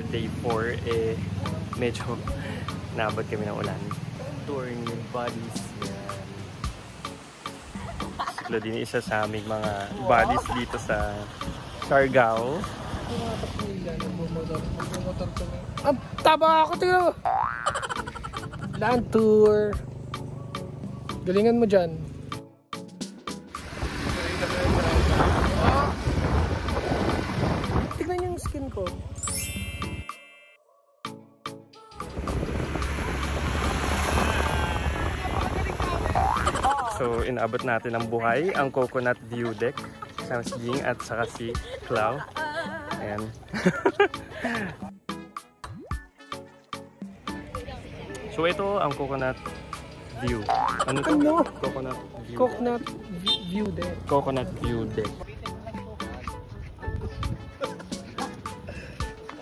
day 4, eh, medyo naabot kami ng ulan. Touring with buddies. Yan. Siklo din isa sa aming mga buddies dito sa Siargao. Ang taba ako to! Land tour! Galingan mo dyan. Tignan yung skin ko. So, inabot natin ang buhay, ang Coconut View Deck. Kasama si Jing at saka si Clau. Ayan. So, ito ang Coconut View. Ano ito? Ano? Coconut View. Coconut View Deck. Coconut View Deck.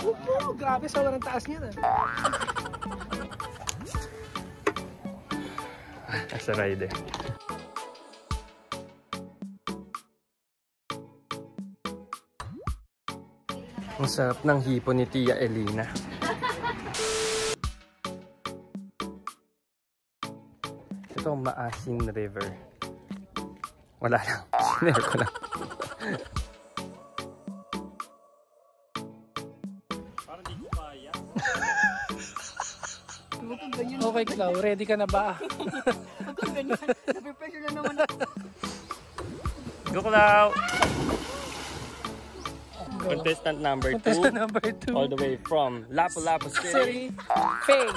Oh, grabe, sobrang taas niya na. As a ride. Ang sarap ng hipon ni Tia Elina. Ito ang Maasin River. Wala lang. Sinare ko lang. Parang di ko kaya. Okay, Clau, ready ka na ba? Napipressure na naman ako. Go, Clau! Contestant number 2. Contestant number 2. All the way from Lapu-Lapu City. Faye.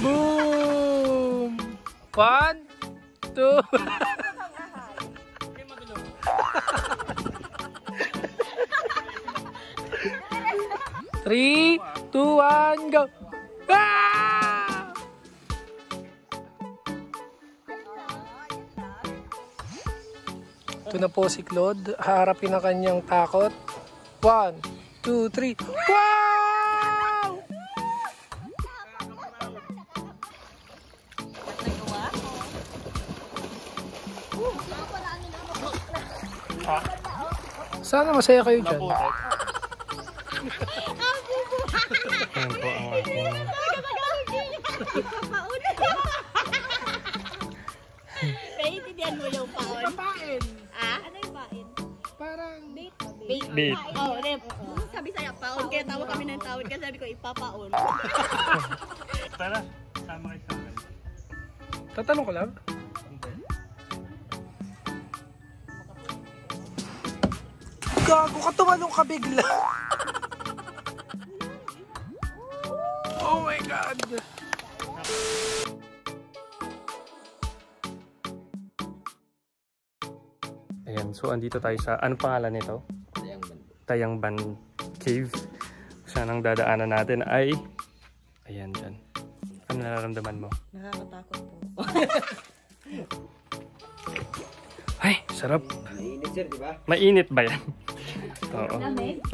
Boom! 1, 2. 3, 2, 1, go! Ah! Ito na po si Claude. Haharapin ang kanyang takot. 1, 2, 3. Wow! Sana masaya kayo dyan. Ayan po ang aking... Naiintindihan mo yung paon? Papain. Ah? Ano yung pain? Parang Bait. Bait. Oo, rep. Sabi sa'yo, paon. Kaya tawag kami ng tawad. Kaya sabi ko, ipapaon. Tara, sama kayo sa akin. tatanong ko lang. Gago ka, tumalong ka bigla. Oh my God. Ayan, so andito tayo sa, ano pangalan nito? Tayangban Cave. Saan ang dadaanan natin ay, ayan dyan. Ano nararamdaman mo? Nakakatakot po. Ay, sarap. Mainit sir, di ba? Mainit ba yan? Oo.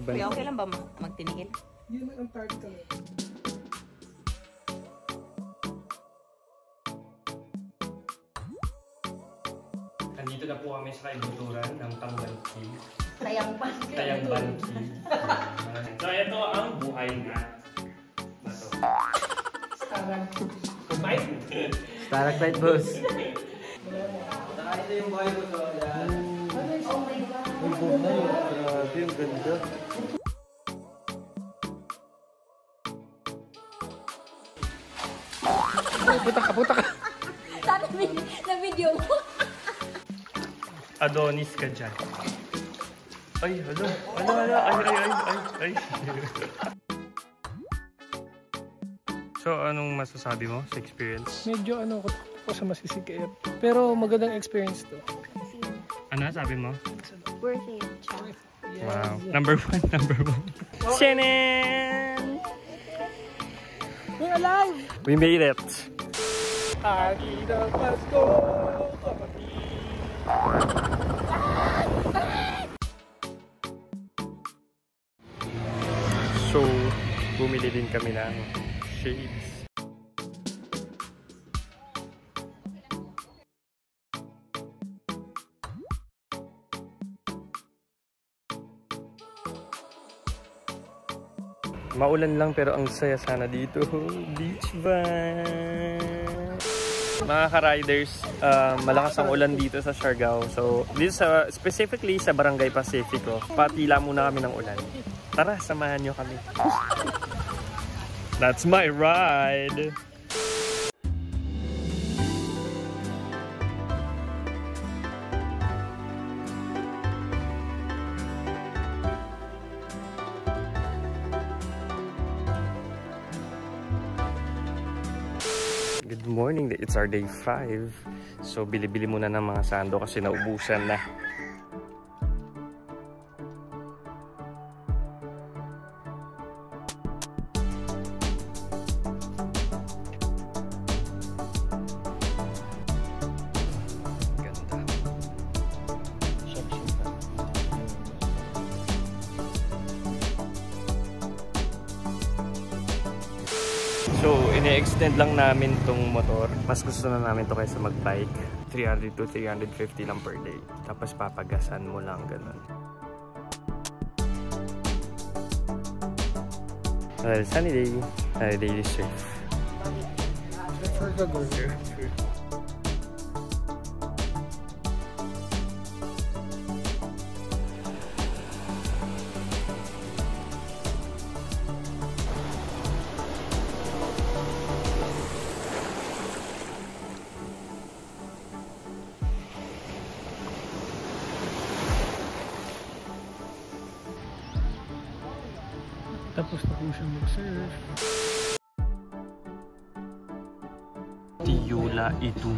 Kuya, okay lang ba magtinigil? Yun ang target ka. Andito na po kami sa kaibuturan ng Tangban Cave. Tayangban. Tayangban Cave. So, ito ang buhay na to. Stalactite boss. Ito yung buhay ko to. Oh my God. Ang buhay. Grabe, ang ganda. Puta ka. Sana na video mo. Adonis ka dyan. Ay, hala. Ay. So, anong masasabi mo sa experience? Medyo ano ko sa masisikip. Pero magandang experience to. Ano sabi mo? Worth it. Wow. Number one. Shannon! We're alive! We made it. Agila Pasko! So, bumili din kami ng shades. Maulan lang pero ang saya sana dito. Beach vibe! Mga ka-riders, malakas ang ulan dito sa Siargao. So, dito specifically sa Barangay Pacifico, patila muna kami ng ulan. Tara, samahan nyo kami. That's my ride! Good morning, it's our day 5. So bili-bili muna ng mga sando kasi naubusan na. So, ini-extend lang namin tong motor. Mas gusto na namin to kaysa mag-bike. 300 to 350 lang per day. Tapos papagasan mo lang, ganun. Sunny day. Daily safe. For the go. Tapos na po siya mag-surf. Tiyula Idum.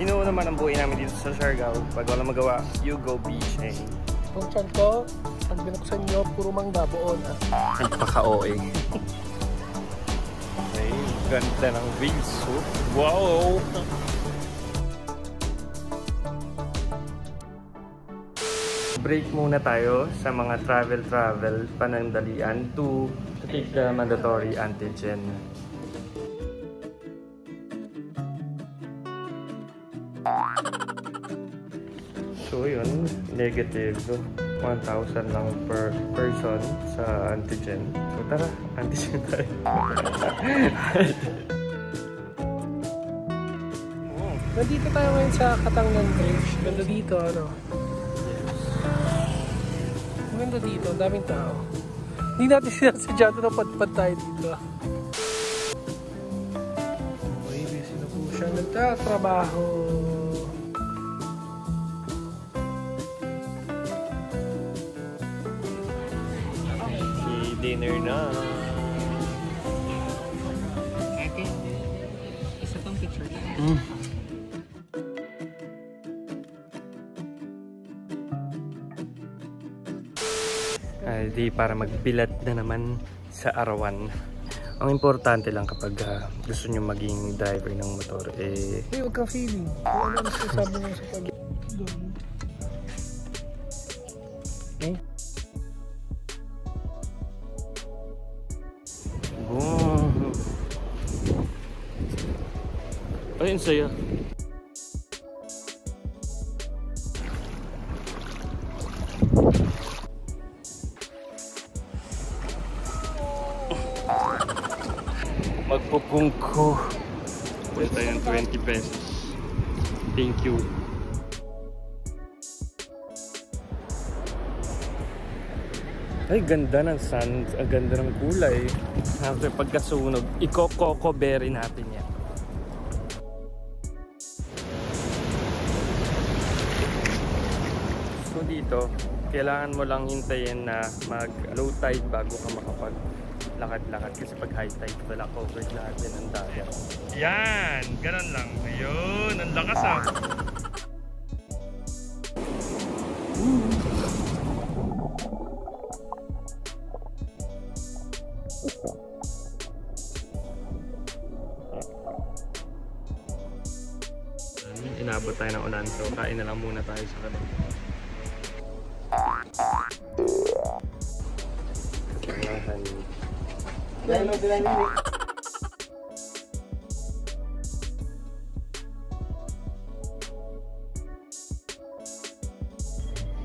Inuuna naman ang buhay namin dito sa Siargao. Pag wala magawa, you go beaching. Itong tiyan ko, pag binuksan nyo, puro mangga buon. Nagpaka-OA. Ganda ng wings, oh. Wow! Break muna tayo sa mga travel panandalian to take the mandatory antigen. So yun, negative 1,000 lang per person sa antigen. So tara, antigen tayo. Nandito tayo ngayon sa Katangnan Bridge. Ganda dito, ano? Ganda dito, ang daming tao. Hindi natin sinasadya na padpad tayo dito. Okay, busy na po siya nagtatrabaho. Dinner na. Okay. Isa pang picture. Ay, di para magbilat na naman sa arawan. Ang importante lang kapag gusto nyo maging driver ng motor, eh... Hey, huwag kang feeling. Ano ang sasabi mo sa pag... Eh? Boom! Ayun sa'yo. Magpupungko. Pwede tayo ng 20 pesos. Thank you. Ay, ganda ng sun. Ang ganda ng kulay. After pagkasunog, i-coco-berry natin yan. So dito, kailangan mo lang hintayin na mag-low tide bago ka makapag-lakad-lakad. Kasi pag high tide, wala covered lahat yan ang dagat. Yan! Ganun lang. Ayun! Ang lakas ah! Inabot tayo ng ulan, so kain na lang muna tayo sa kanila.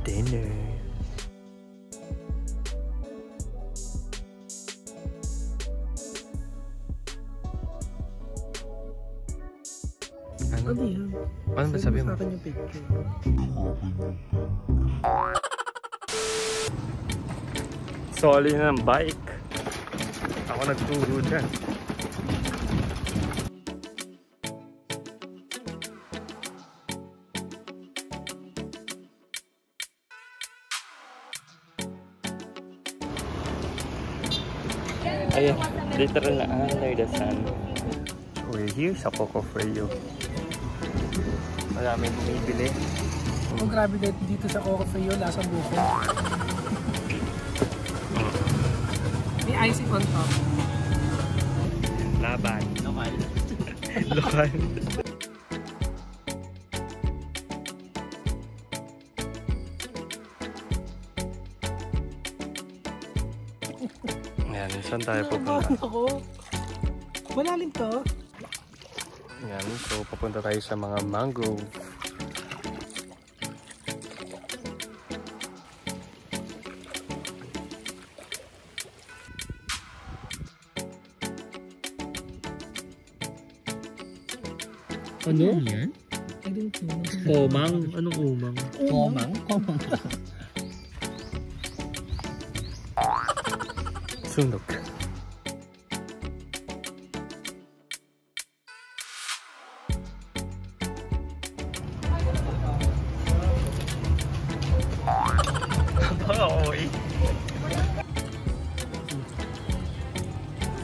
dinner. Ano? Ano ba sabi mo? Soli na ng bike. Ako nagturo dyan. Ayan, literal na under the sun. We're here sa Coco Frio. Maraming bumibili. Oh, grabe dito sa Coco Frio, lasang buko. May icing on top. Laban. Lokal. Lokal. Ayan, saan tayo pupunta? Malalim to. Ayan, so pupunta tayo sa mga mangrove. Ano yan? I don't know. Komang? Anong umang? Komang? Komang. Sunog. Baka-oy.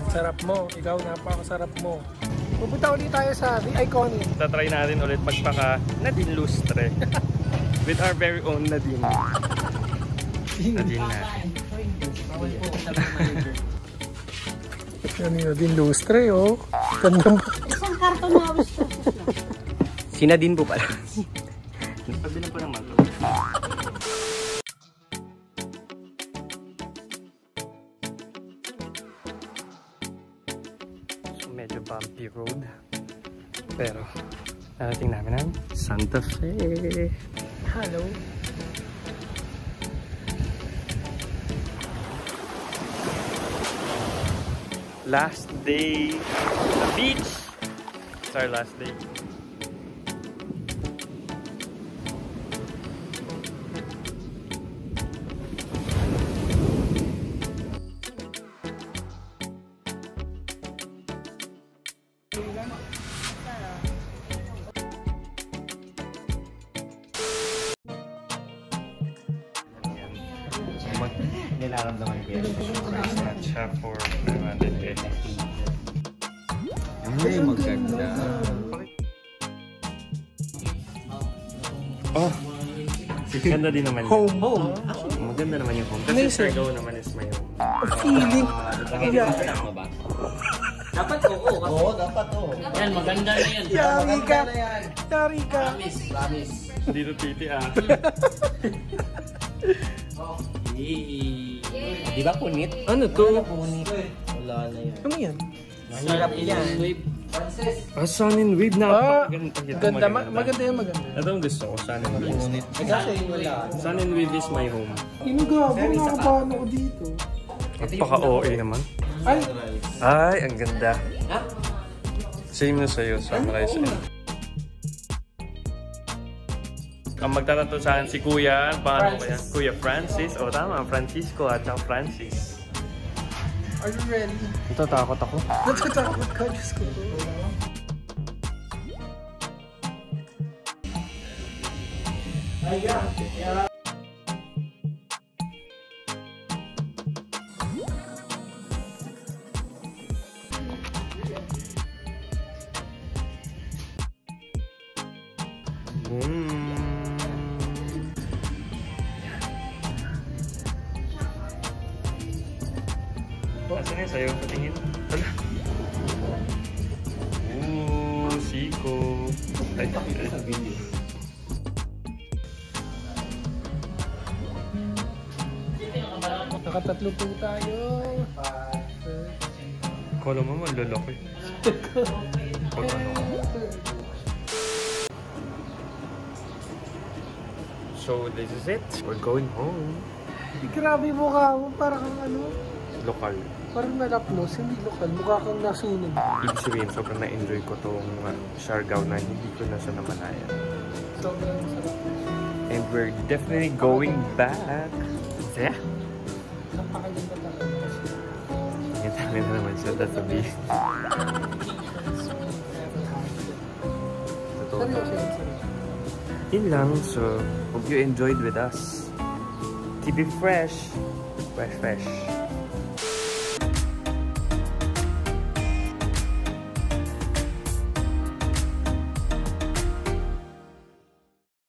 Sarap mo. Ikaw, napakasarap mo. Pupunta ulit tayo sa The Iconic. Tatry natin ulit magpaka Nadine Lustre. With our very own Nadine. Nadine natin. Yan yun, din lustre, oh. Ganda mo. Isang karton na awis ko. Si Nadine po pala. Pagbilang po naman. So medyo bumpy road. Pero narating namin ang Santa Fe. Hello. Last day the beach. It's our last day. Nilaramdaman ko yan. Not siya for 500 pesos. Ay, maganda. Oh! Ganda din naman yun. Home. Maganda naman yung home. Kasi Siargao naman is my home. Feeling. Yeah. Dapat oo. Oo, dapat oo. Yan, maganda na yan. Yari ka. Yari ka. Promise. Dito titi ah. Di ba punit? Ano to? Punit. Wala na yan. Ano yan? Sarap yan. Ah, Sun and Wave na. Ganda. Maganda yan, maganda. Ito ang gusto ko, Sun and Wave. Kasi wala. Sun and Wave is my home. Inugabo, nakapano ko dito. Paka-OA naman. Ay, Ay, ang ganda. Same na sa'yo, Sunrise and ang magtatanto saan si Kuya, paano ba yan? Kuya Francis, o tama, Francisco at saka Francis. are you ready? Natatakot ako. Natatakot ka, Diyos ko. Nasaan yun sa'yo? Patingin. Hala. Siko. Ay, sa video. Nakatatlo po tayo. Kala mo malalaki. Pag ano. So, this is it. We're going home. Grabe mukha mo, parang ano? Lokal. Parang nalapnos, hindi lokal. Mukha kang nasunog. Ibig sabihin, sobrang na-enjoy ko tong Siargao na hindi ko na siya namalayan. Sobrang sarap. And we're definitely going back. Saya? Napakaganda talaga kasi. Tingin na naman siya. That's a beast. Seryoso yun, seryoso. Yun lang. So, hope you enjoyed with us. Keep it fresh. Fresh.